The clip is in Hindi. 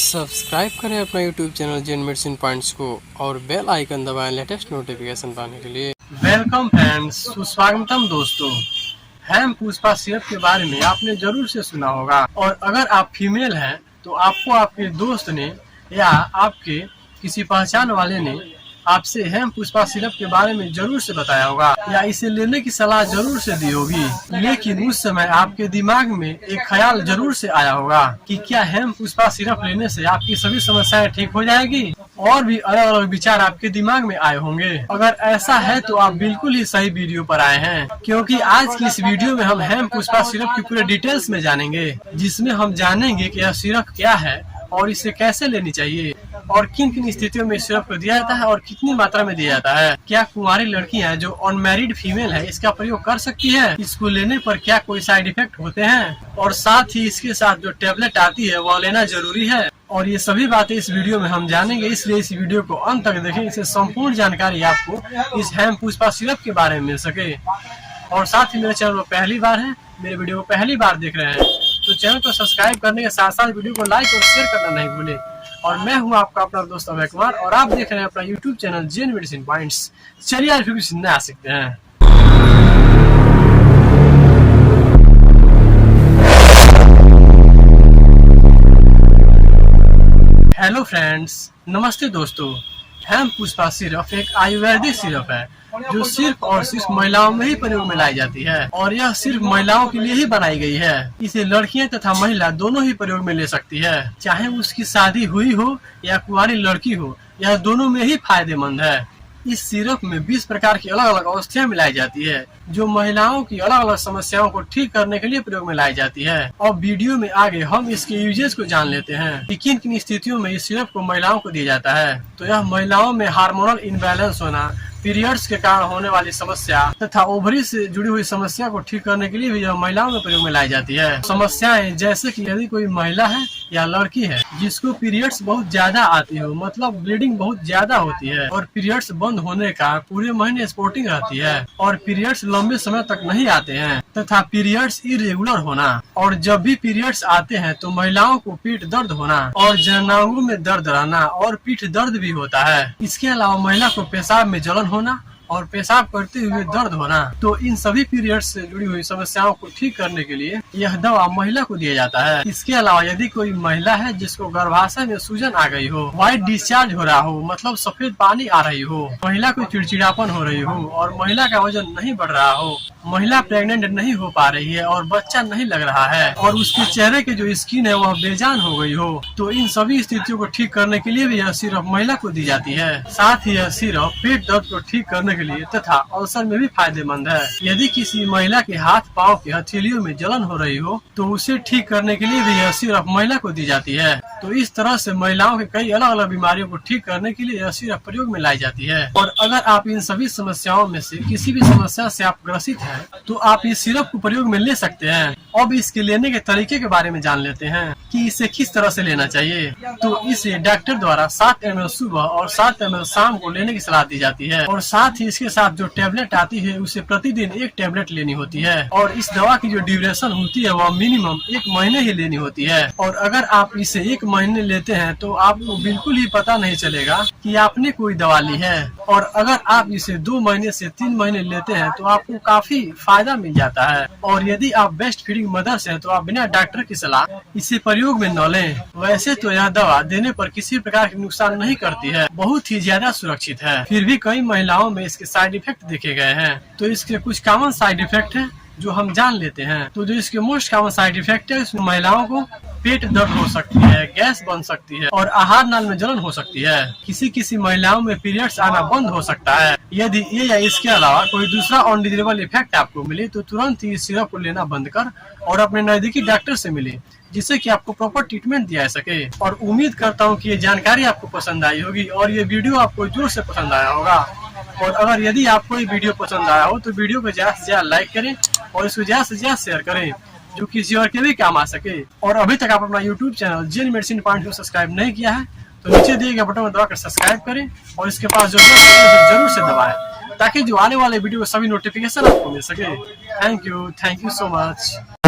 सब्सक्राइब करें अपना यूट्यूब चैनल जेन मेडिसिन पॉइंट्स को और बेल आइकन दबाएं लेटेस्ट नोटिफिकेशन पाने के लिए। वेलकम फ्रेंड्स, सुस्वागतम दोस्तों। हेम पुष्पा सिरप के बारे में आपने जरूर से सुना होगा और अगर आप फीमेल हैं तो आपको आपके दोस्त ने या आपके किसी पहचान वाले ने आपसे हेम पुष्पा सिरप के बारे में जरूर से बताया होगा या इसे लेने की सलाह जरूर से दी होगी, लेकिन उस समय आपके दिमाग में एक ख्याल जरूर से आया होगा कि क्या हेम पुष्पा सिरप लेने से आपकी सभी समस्याएं ठीक हो जाएगी। और भी अलग अलग विचार आपके दिमाग में आए होंगे। अगर ऐसा है तो आप बिल्कुल ही सही वीडियो पर आए हैं, क्योंकि आज की इस वीडियो में हम हेम पुष्पा सिरप की पूरे डिटेल्स में जानेंगे, जिसमें हम जानेंगे कि यह सिरप क्या है और इसे कैसे लेनी चाहिए और किन किन स्थितियों में सिरप को दिया जाता है और कितनी मात्रा में दिया जाता है। क्या कुंवारी लड़कियां जो अनमैरिड फीमेल है इसका प्रयोग कर सकती है, इसको लेने पर क्या कोई साइड इफेक्ट होते हैं, और साथ ही इसके साथ जो टेबलेट आती है वह लेना जरूरी है। और ये सभी बातें इस वीडियो में हम जानेंगे, इसलिए इस वीडियो को अंत तक देखें, इससे संपूर्ण जानकारी आपको इस हेम पुष्पा सिरप के बारे में मिल सके। और साथ ही मेरे चैनल पर पहली बार है, मेरे वीडियो को पहली बार देख रहे हैं तो चैनल को सब्सक्राइब करने के साथ साथ वीडियो को लाइक और शेयर करना नहीं भूले। और मैं हूं आपका अपना दोस्त अभय कुमार और आप देख रहे हैं अपना यूट्यूब चैनल जेन मेडिसिन पॉइंट्स। चलिए आज फिर सुनने आ सकते हैं। हेलो फ्रेंड्स, नमस्ते दोस्तों। हेम पुष्पा सिरप एक आयुर्वेदिक सिरप है जो सिर्फ और सिर्फ महिलाओं में ही प्रयोग में लाई जाती है और यह सिर्फ महिलाओं के लिए ही बनाई गई है। इसे लड़कियां तथा महिला दोनों ही प्रयोग में ले सकती है, चाहे उसकी शादी हुई हो या कुंवारी लड़की हो, यह दोनों में ही फायदेमंद है। इस सिरप में 20 प्रकार की अलग अलग औषधियाँ मिलाई जाती है जो महिलाओं की अलग अलग समस्याओं को ठीक करने के लिए प्रयोग में लाई जाती है। और वीडियो में आगे हम इसके यूजेस को जान लेते हैं कि किन किन स्थितियों में इस सिरप को महिलाओं को दिया जाता है। तो यह महिलाओं में हार्मोनल इनबैलेंस होना, पीरियड्स के कारण होने वाली समस्या तथा ओवरी से जुड़ी हुई समस्या को ठीक करने के लिए भी यह महिलाओं में प्रयोग में लाई जाती है। समस्याएं जैसे कि यदि कोई महिला है या लड़की है जिसको पीरियड्स बहुत ज्यादा आती हो, मतलब ब्लीडिंग बहुत ज्यादा होती है और पीरियड्स बंद होने का पूरे महीने स्पॉटिंग रहती है और पीरियड्स लंबे समय तक नहीं आते हैं तथा पीरियड्स इरेगुलर होना, और जब भी पीरियड्स आते हैं तो महिलाओं को पेट दर्द होना और जननांगों में दर्द रहना और पीठ दर्द भी होता है। इसके अलावा महिला को पेशाब में जलन होना और पेशाब करते हुए दर्द होना। तो इन सभी पीरियड्स से जुड़ी हुई समस्याओं को ठीक करने के लिए यह दवा महिला को दिया जाता है। इसके अलावा यदि कोई महिला है जिसको गर्भाशय में सूजन आ गई हो, व्हाइट डिस्चार्ज हो रहा हो, मतलब सफेद पानी आ रही हो, महिला को चिड़चिड़ापन हो रही हो और महिला का वजन नहीं बढ़ रहा हो, महिला प्रेग्नेंट नहीं हो पा रही है और बच्चा नहीं लग रहा है और उसके चेहरे की जो स्किन है वह बेजान हो गई हो, तो इन सभी स्थितियों को ठीक करने के लिए भी यह सिरप महिला को दी जाती है। साथ ही यह सिरप पेट दर्द को ठीक करने के लिए तथा अल्सर में भी फायदेमंद है। यदि किसी महिला के हाथ पांव के हथेलियों में जलन हो रही हो तो उसे ठीक करने के लिए भी यह सिरप महिला को दी जाती है। तो इस तरह से महिलाओं के कई अलग अलग बीमारियों को ठीक करने के लिए यह सिरप प्रयोग में लाई जाती है। और अगर आप इन सभी समस्याओं में से किसी भी समस्या से आप ग्रसित हैं तो आप इस सिरप को प्रयोग में ले सकते हैं। अब इसके लेने के तरीके के बारे में जान लेते हैं कि इसे किस तरह से लेना चाहिए। तो इसे डॉक्टर द्वारा 7 ml सुबह और 7 ml शाम को लेने की सलाह दी जाती है और साथ ही इसके साथ जो टेबलेट आती है उसे प्रतिदिन 1 टेबलेट लेनी होती है और इस दवा की जो ड्यूरेशन होती है वह मिनिमम 1 महीने ही लेनी होती है। और अगर आप इसे 1 महीने लेते हैं तो आपको बिल्कुल ही पता नहीं चलेगा कि आपने कोई दवा ली है, और अगर आप इसे 2 महीने से 3 महीने लेते हैं तो आपको काफी फायदा मिल जाता है। और यदि आप बेस्ट फीडिंग मदर्स हैं तो आप बिना डॉक्टर की सलाह इसे प्रयोग में न लें। वैसे तो यह दवा देने पर किसी प्रकार की नुकसान नहीं करती है, बहुत ही ज्यादा सुरक्षित है, फिर भी कई महिलाओं में इसके साइड इफेक्ट देखे गए हैं। तो इसके कुछ कॉमन साइड इफेक्ट हैं जो हम जान लेते हैं। तो जो इसके मोस्ट कॉमन साइड इफेक्ट है, इसमें महिलाओं को पेट दर्द हो सकती है, गैस बन सकती है और आहार नाल में जलन हो सकती है। किसी किसी महिलाओं में पीरियड्स आना बंद हो सकता है। यदि ये या इसके अलावा कोई दूसरा अनडिजायरेबल इफेक्ट आपको मिले तो तुरंत ही इस सिरप को लेना बंद कर और अपने नजदीकी डॉक्टर से मिले, जिससे कि आपको प्रॉपर ट्रीटमेंट दिया जा सके। और उम्मीद करता हूँ कि ये जानकारी आपको पसंद आई होगी और ये वीडियो आपको जोर से पसंद आया होगा। और अगर यदि आपको ये वीडियो पसंद आया हो तो वीडियो को ज्यादा से ज्यादा लाइक करें और इसको ज्यादा से ज्यादा शेयर करें, जो किसी और के भी काम आ सके। और अभी तक आप अपना यूट्यूब चैनल जेन मेडिसिन पॉइंट को सब्सक्राइब नहीं किया है तो नीचे दिए गए बटन में दबाकर सब्सक्राइब करें और इसके पास जो जरूर से दबाएं ताकि जो आने वाले वीडियो सभी नोटिफिकेशन आपको मिल सके। Thank you so much.